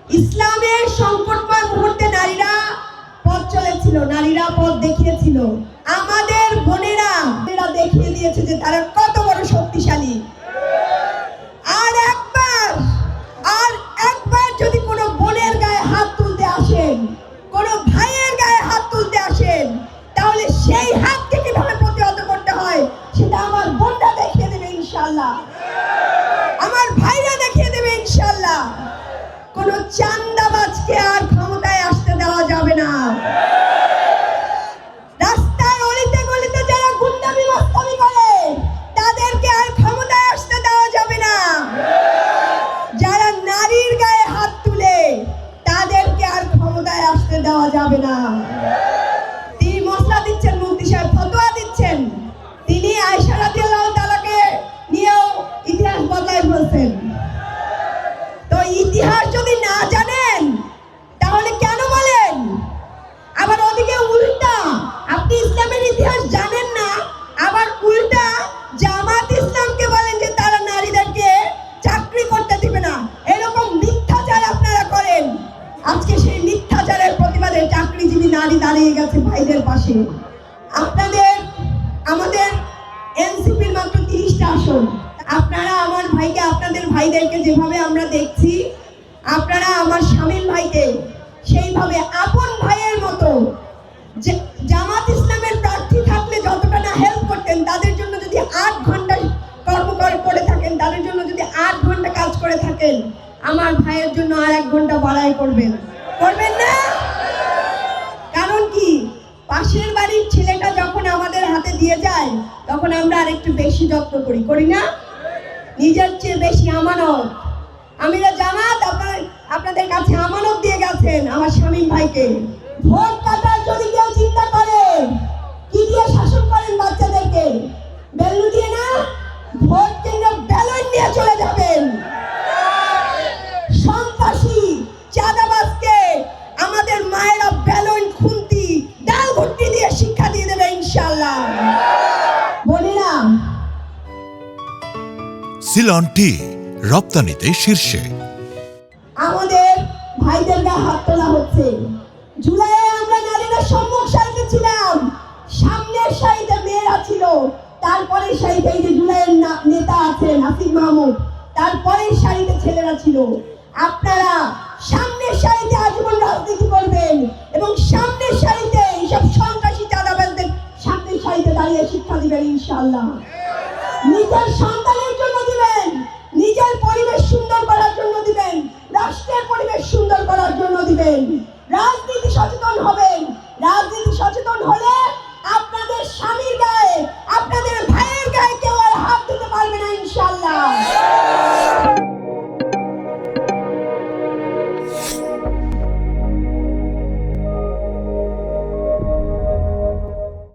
ইসলামের সংকটময় মুহূর্তে নারীরা পথ চলেছিল, নারীরা পথ দেখিয়েছিল। আমাদের বোনেরা দেখিয়ে দিয়েছে যে তারা কত বড় শক্তিশালী। আর একবার যদি কোনো বোনের গায়ে হাত তুলতে আসেন, কোনো ভাইয়ের গায়ে হাত তুলতে আসেন, তাহলে সেই হাতকে কিভাবে প্রতিহত করতে হয় সেটা আমার বোনরা দেখিয়ে দেবে ইনশাআল্লাহ, আমার ভাইরা দেখিয়ে দেবে ইনশাআল্লাহ। কোন চান্দাবাজকে আর ক্ষমতায় আসতে দেওয়া যাবে না। রাস্তার অলিতে গলিতে যারা গুন্ডামি মাস্তানি করে তাদেরকে আর ক্ষমতায় আসতে দেওয়া যাবে না। যারা নারীর গায়ে হাত তুলে তাদেরকে আর ক্ষমতায় আসতে দেওয়া যাবে না। তিনি মসলা দিচ্ছেন, মুফতি সাহেব ফতোয়া দিচ্ছেন, তিনি আয়েশা রাদিয়াল্লাহু তাআলাকে নিয়েও ইতিহাস বদলায় বলছেন। তো ইতিহাস যদি না জানেন তাহলে কেন বলেন? আবার ওদিকে উল্টা, আপনি ইসলামের ইতিহাস জানেন না, আবার উল্টা জামাত ইসলামকে বলেন যে তারা নারীদেরকে চাকরি করতে দিবে না। এরকম মিথ্যাচার আপনারা করেন। আজকে সেই মিথ্যাচারের প্রতিবাদে চাকরিজীবী নারী দাঁড়িয়ে গেছে ভাইদের পাশে। আমাদের এনসিপির মাত্র 30টা আসন। আপনারা আমার ভাইকে, আপনাদের ভাইদেরকে যেভাবে আমরা দেখছি, আপনারা আমার শামীম ভাইকে সেইভাবে আপন ভাইয়ের মতো, জামাত ইসলামের প্রার্থী থাকলে যতটা না হেল্প করতেন, তাদের জন্য যদি 8 ঘন্টা কর্ম করে থাকেন, তাদের জন্য যদি 8 ঘন্টা কাজ করে থাকেন, আমার ভাইয়ের জন্য আর 1 ঘন্টা বাড়াই করবেন না? কারণ কি, পাশের বাড়ির ছেলেটা যখন আমাদের হাতে দিয়ে যায় তখন আমরা আর একটু বেশি যত্ন করি না? নিজের চেয়ে বেশি আমানত। আমিরা জামাত আপনাদের কাছে আমানত দিয়ে গেছেন আমার শামীম ভাইকে। ভোট কাটার যদি কেউ চিন্তা করে, কি দিয়ে শাসন করেন বাচ্চাদেরকে? বেলুন দিয়ে না, ভোট কেন্দ্রে ব্যালট নিয়ে চলে যাবেন। সন্ত্রাসী চাঁদাবাজকে আমাদের মায়েরা ব্যালন, খুন্তি, ডাল ভর্তি দিয়ে শিক্ষা দিয়ে দেবে ইনশাআল্লাহ। বোনেরা, সিলন টি রপ্তানিতে শীর্ষে। আমাদের ভাইদের গায়ে হাত তোলা হচ্ছে। জুলাইয়ে আমরা নারীরা সম্মুখ সারিতে ছিলাম, সামনের সারিতে মেয়েরা ছিল, তারপরে সারিতে এই যে জুলাইয়ের নেতা আছেন আসিফ মাহমুদ, তারপরে সারিতে ছেলেরা ছিল। আপনারা সামনের সারিতে আজীবন রাজনীতি করবেন এবং সামনের সারিতে এইসব সন্ত্রাসী চাঁদাবাজদের সামনের সারিতে দাঁড়িয়ে শিক্ষা দিবেন ইনশাআল্লাহ। নিজের সন্তান